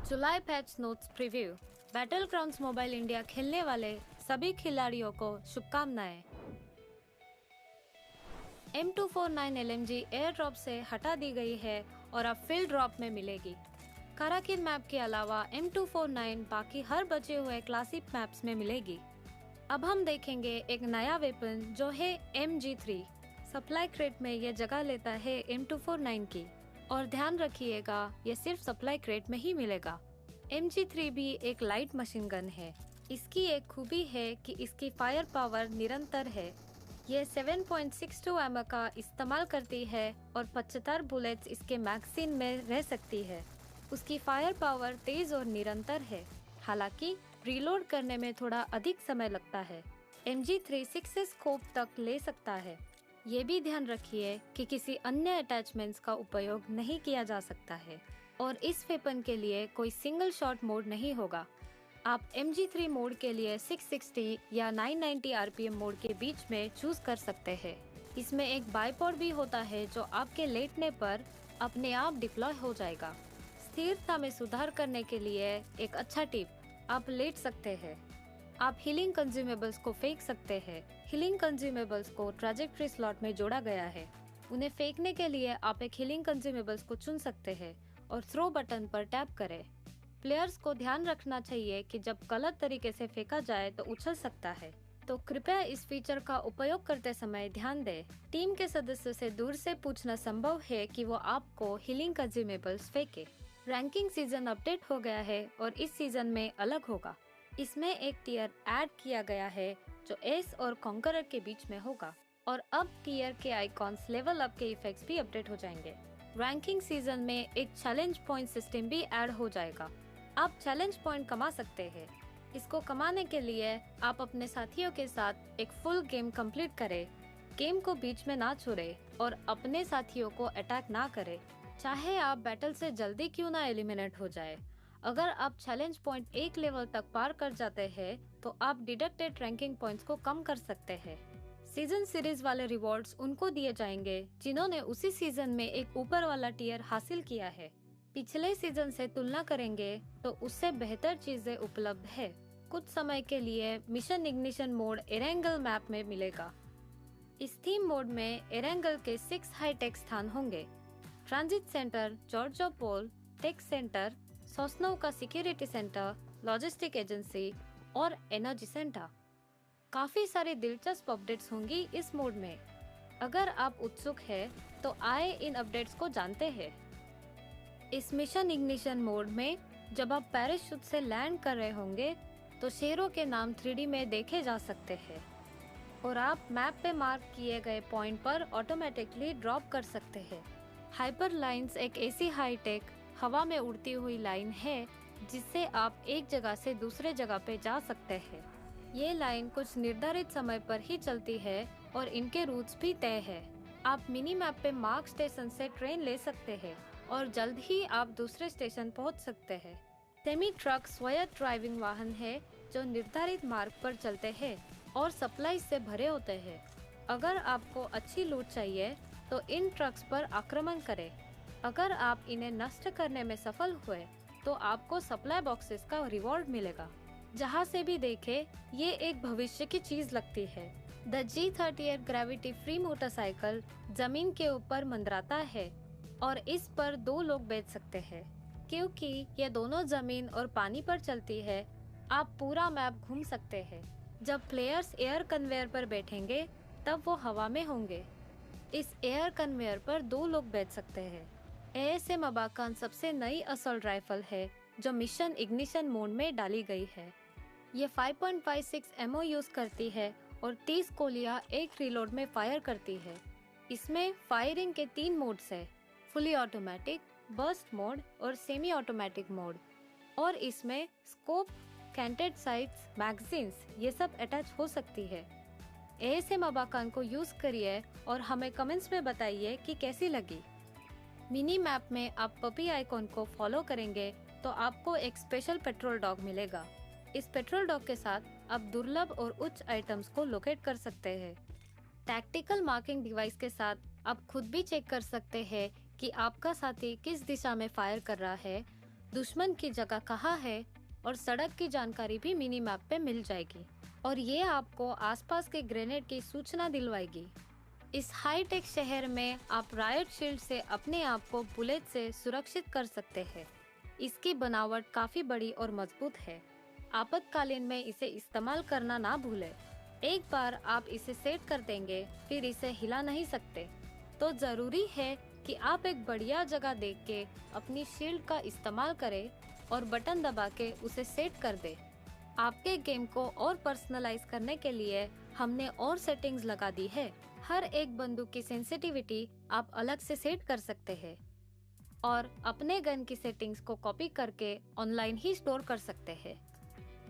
जुलाई patch notes preview. Battlegrounds mobile India खेलने वाले सभी खिलाड़ियों को शुभकामनाएं। M249 LMG एयर ड्रॉप से हटा दी गई है और अब फील्ड ड्रॉप में मिलेगी। काराकिन मैप के अलावा M249 बाकी हर बचे हुए क्लासिक मैप्स में मिलेगी। अब हम देखेंगे एक नया वेपन जो है MG3। सप्लाई क्रेट में ये जगह लेता है M249 की, और ध्यान रखिएगा ये सिर्फ सप्लाई क्रेट में ही मिलेगा। MG3 भी एक लाइट मशीन गन है। इसकी एक खूबी है कि इसकी फायर पावर निरंतर है। ये 7.62 एम का इस्तेमाल करती है और 75 बुलेट्स इसके मैगजीन में रह सकती है। उसकी फायर पावर तेज और निरंतर है, हालांकि रीलोड करने में थोड़ा अधिक समय लगता है। MG3 6 स्कोप तक ले सकता है। ये भी ध्यान रखिए कि किसी अन्य अटैचमेंट्स का उपयोग नहीं किया जा सकता है और इस वेपन के लिए कोई सिंगल शॉट मोड नहीं होगा। आप MG3 मोड के लिए 660 या 990 RPM मोड के बीच में चूज कर सकते हैं। इसमें एक बाइपॉड भी होता है जो आपके लेटने पर अपने आप डिप्लॉय हो जाएगा। स्थिरता में सुधार करने के लिए एक अच्छा टिप, आप लेट सकते हैं। आप हीलिंग कंज्यूमेबल्स को फेंक सकते हैं। हीलिंग कंज्यूमेबल्स को ट्रैजेक्टरी स्लॉट में जोड़ा गया है। उन्हें फेंकने के लिए आप एक हीलिंग कंज्यूमेबल्स को चुन सकते हैं और थ्रो बटन पर टैप करें। प्लेयर्स को ध्यान रखना चाहिए कि जब गलत तरीके से फेंका जाए तो उछल सकता है, तो कृपया इस फीचर का उपयोग करते समय ध्यान दें। टीम के सदस्य से दूर से पूछना संभव है कि वो आपको हीलिंग कंज्यूमेबल्स फेंके। रैंकिंग सीजन अपडेट हो गया है और इस सीजन में अलग होगा। इसमें एक टियर ऐड किया गया है जो एस और कॉन्करर के बीच में होगा, और अब टियर के आइकॉन्स लेवल अप के इफेक्ट्स भी अपडेट हो जाएंगे। रैंकिंग सीजन में एक चैलेंज पॉइंट सिस्टम भी ऐड हो जाएगा। आप चैलेंज पॉइंट कमा सकते हैं। इसको कमाने के लिए आप अपने साथियों के साथ एक फुल गेम कंप्लीट करें। गेम को बीच में ना छोड़े और अपने साथियों को अटैक ना करें, चाहे आप बैटल से जल्दी क्यों ना एलिमिनेट हो जाए। अगर आप चैलेंज पॉइंट एक लेवल तक पार कर जाते हैं तो आप डिडक्टेड रैंकिंग पॉइंट्स को कम कर सकते हैं। सीजन सीरीज वाले रिवॉर्ड्स उनको दिए जाएंगे जिन्होंने उसी सीजन में एक ऊपर वाला टियर हासिल किया है। पिछले सीजन से तुलना करेंगे तो उससे बेहतर चीजें उपलब्ध है। कुछ समय के लिए mission ignition mode Erangel map में मिलेगा। इस थीम मोड में एरेंगल के 6 हाईटेक स्थान होंगे। ट्रांजिट सेंटर, जॉर्जो पोल, टेक सेंटर, सोस्नो का सिक्योरिटी सेंटर, लॉजिस्टिक एजेंसी और एनर्जी सेंटर। काफी सारी दिलचस्प अपडेट्स होंगी इस मोड में। अगर आप उत्सुक हैं तो आए इन अपडेट्स को जानते हैं। इस मिशन इग्निशन मोड में जब आप पैराशूट से लैंड कर रहे होंगे तो शेरों के नाम 3D में देखे जा सकते हैं और आप मैप पे मार्क किए गए पॉइंट पर ऑटोमेटिकली ड्रॉप कर सकते हैं। हाइपर लाइंस एक ऐसी हाईटेक हवा में उड़ती हुई लाइन है जिससे आप एक जगह से दूसरे जगह पे जा सकते हैं। ये लाइन कुछ निर्धारित समय पर ही चलती है और इनके रूट्स भी तय है। आप मिनी मैप पे मार्क स्टेशन से ट्रेन ले सकते हैं और जल्द ही आप दूसरे स्टेशन पहुंच सकते हैं। सेमी ट्रक स्वायत्त ड्राइविंग वाहन है जो निर्धारित मार्ग पर चलते हैं और सप्लाई से भरे होते हैं। अगर आपको अच्छी लूट चाहिए तो इन ट्रक्स पर आक्रमण करें। अगर आप इन्हें नष्ट करने में सफल हुए तो आपको सप्लाई बॉक्सेस का रिवॉर्ड मिलेगा। जहाँ से भी देखे ये एक भविष्य की चीज लगती है। The G38 gravity free motorcycle जमीन के ऊपर मंडराता है और इस पर 2 लोग बैठ सकते हैं। क्योंकि ये दोनों जमीन और पानी पर चलती है, आप पूरा मैप घूम सकते हैं। जब प्लेयर्स एयर कन्वेयर पर बैठेंगे तब वो हवा में होंगे। इस एयर कन्वेयर पर 2 लोग बैठ सकते हैं। ASM अबाकान सबसे नई असॉल्ट राइफल है जो मिशन इग्निशन मोड में डाली गई है। ये 5.56 एमओ यूज करती है और 30 गोलियां एक रीलोड में फायर करती है। इसमें फायरिंग के 3 मोड्स है, फुली ऑटोमेटिक, बर्स्ट मोड और सेमी ऑटोमेटिक मोड। और इसमें स्कोप, कैंटेड साइट्स, मैगजीन्स ये सब अटैच हो सकती है। ASM अबाकान को यूज करिए और हमें कमेंट्स में बताइए कि कैसी लगी। मिनी मैप में आप पपी आइकॉन को फॉलो करेंगे तो आपको एक स्पेशल पेट्रोल डॉग मिलेगा। इस पेट्रोल डॉग के साथ आप दुर्लभ और उच्च आइटम्स को लोकेट कर सकते हैं। टैक्टिकल मार्किंग डिवाइस के साथ आप खुद भी चेक कर सकते हैं कि आपका साथी किस दिशा में फायर कर रहा है दुश्मन की जगह कहाँ है और सड़क की जानकारी भी मिनी मैप पे मिल जाएगी और ये आपको आसपास के ग्रेनेड की सूचना दिलवाएगी। इस हाईटेक शहर में आप रायट शील्ड से अपने आप को बुलेट से सुरक्षित कर सकते हैं। इसकी बनावट काफी बड़ी और मजबूत है। आपातकालीन में इसे इस्तेमाल करना ना भूलें। एक बार आप इसे सेट कर देंगे फिर इसे हिला नहीं सकते। तो जरूरी है कि आप एक बढ़िया जगह देख के अपनी शील्ड का इस्तेमाल करें और बटन दबा के उसे सेट कर दें। आपके गेम को और पर्सनलाइज करने के लिए हमने और सेटिंग्स लगा दी है। हर एक बंदूक की सेंसिटिविटी आप अलग से सेट कर सकते हैं और अपने गन की सेटिंग्स को कॉपी करके ऑनलाइन ही स्टोर कर सकते हैं।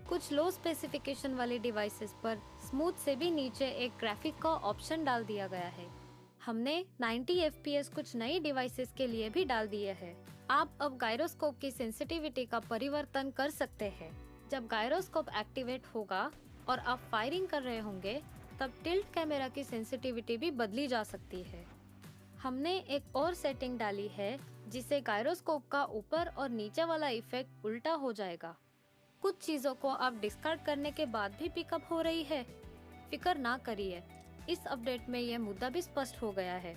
कुछ लो स्पेसिफिकेशन वाले डिवाइसेस पर स्मूथ से भी नीचे एक ग्राफिक का ऑप्शन डाल दिया गया है। हमने 90 FPS कुछ नई डिवाइसेस के लिए भी डाल दिए हैं। आप अब गायरोस्कोप की सेंसिटिविटी का परिवर्तन कर सकते हैं। जब गायरोस्कोप एक्टिवेट होगा और आप फायरिंग कर रहे होंगे तब टिल्ट कैमरा की सेंसिटिविटी भी बदली जा सकती है। हमने एक और सेटिंग डाली है जिससे गायरोस्कोप का ऊपर और नीचे वाला इफेक्ट उल्टा हो जाएगा। कुछ चीजों को आप डिस्कार्ड करने के बाद भी पिकअप हो रही है। फिक्र ना करिए, इस अपडेट में यह मुद्दा भी स्पष्ट हो गया है।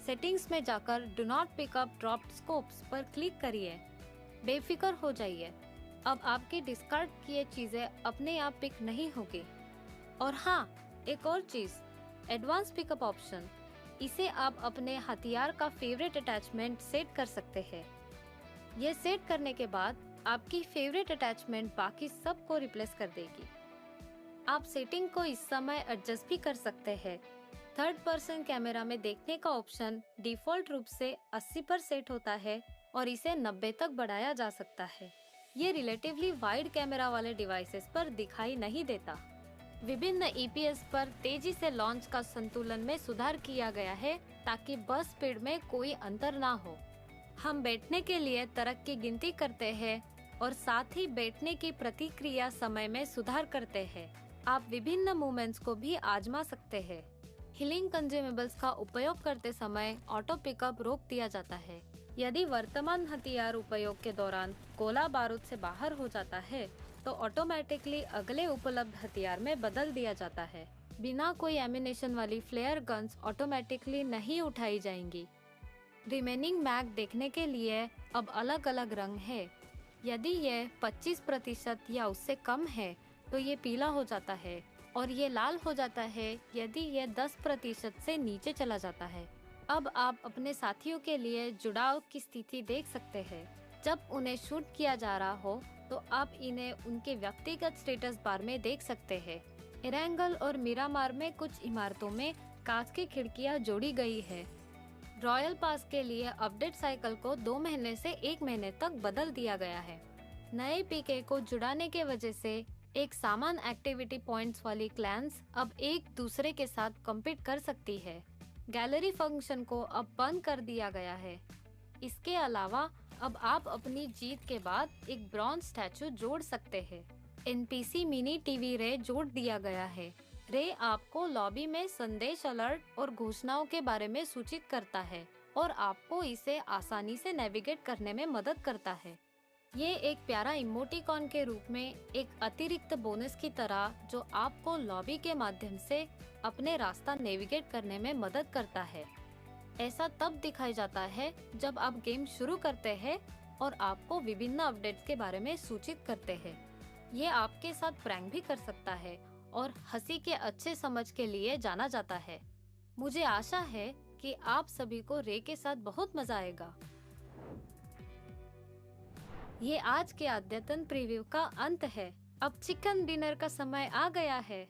सेटिंग्स में जाकर do not pickup dropped scopes पर क्लिक करिए। बेफिक्र हो जाइए, अब आपकी डिस्कार्ड किए चीजें अपने आप पिक नहीं होगी। और हाँ, एक और चीज, एडवांस पिकअप ऑप्शन, इसे आप अपने हथियार का फेवरेट अटैचमेंट सेट कर सकते हैं। ये सेट करने के बाद आपकी फेवरेट अटैचमेंट बाकी सब को रिप्लेस कर देगी। आप सेटिंग को इस समय एडजस्ट भी कर सकते हैं। थर्ड पर्सन कैमरा में देखने का ऑप्शन डिफॉल्ट रूप से 80 पर सेट होता है और इसे 90 तक बढ़ाया जा सकता है। ये रिलेटिवली वाइड कैमरा वाले डिवाइसेस पर दिखाई नहीं देता। विभिन्न EPS पर तेजी से लॉन्च का संतुलन में सुधार किया गया है ताकि बस स्पीड में कोई अंतर ना हो। हम बैठने के लिए तरक की गिनती करते हैं और साथ ही बैठने की प्रतिक्रिया समय में सुधार करते हैं। आप विभिन्न मूवमेंट्स को भी आजमा सकते हैं। हीलिंग कंज्यूमेबल्स का उपयोग करते समय ऑटो पिकअप रोक दिया जाता है। यदि वर्तमान हथियार उपयोग के दौरान गोला बारूद से बाहर हो जाता है तो ऑटोमेटिकली अगले उपलब्ध हथियार में बदल दिया जाता है। बिना कोई एमिनेशन वाली फ्लेयर गन्स ऑटोमेटिकली नहीं उठाई जाएंगी। रिमेनिंग मैग देखने के लिए अब अलग अलग रंग है। यदि यह 25% या उससे कम है तो ये पीला हो जाता है और ये लाल हो जाता है यदि यह 10% से नीचे चला जाता है। अब आप अपने साथियों के लिए जुड़ाव की स्थिति देख सकते हैं। जब उन्हें शूट किया जा रहा हो तो आप इन्हें उनके व्यक्तिगत स्टेटस बार में देख सकते हैं। इरेंगल और मिरामार में कुछ इमारतों में कांच की खिड़कियां जोड़ी गई है। रॉयल पास के लिए अपडेट साइकिल को 2 महीने से 1 महीने तक बदल दिया गया है। नए पीके को जुड़ाने के वजह से एक सामान एक्टिविटी पॉइंट्स वाली क्लैंस अब एक दूसरे के साथ कम्पीट कर सकती है। गैलरी फंक्शन को अब बंद कर दिया गया है। इसके अलावा अब आप अपनी जीत के बाद एक ब्रॉन्ज स्टैचू जोड़ सकते हैं। NPC मिनी टीवी रे जोड़ दिया गया है। रे आपको लॉबी में संदेश, अलर्ट और घोषणाओं के बारे में सूचित करता है और आपको इसे आसानी से नेविगेट करने में मदद करता है। ये एक प्यारा इमोटिकॉन के रूप में एक अतिरिक्त बोनस की तरह जो आपको लॉबी के माध्यम से अपने रास्ता नेविगेट करने में मदद करता है। ऐसा तब दिखाई जाता है जब आप गेम शुरू करते हैं और आपको विभिन्न अपडेट्स के बारे में सूचित करते हैं। ये आपके साथ प्रैंक भी कर सकता है और हंसी के अच्छे समझ के लिए जाना जाता है। मुझे आशा है कि आप सभी को रे के साथ बहुत मजा आएगा। ये आज के अद्यतन प्रीव्यू का अंत है। अब चिकन डिनर का समय आ गया है।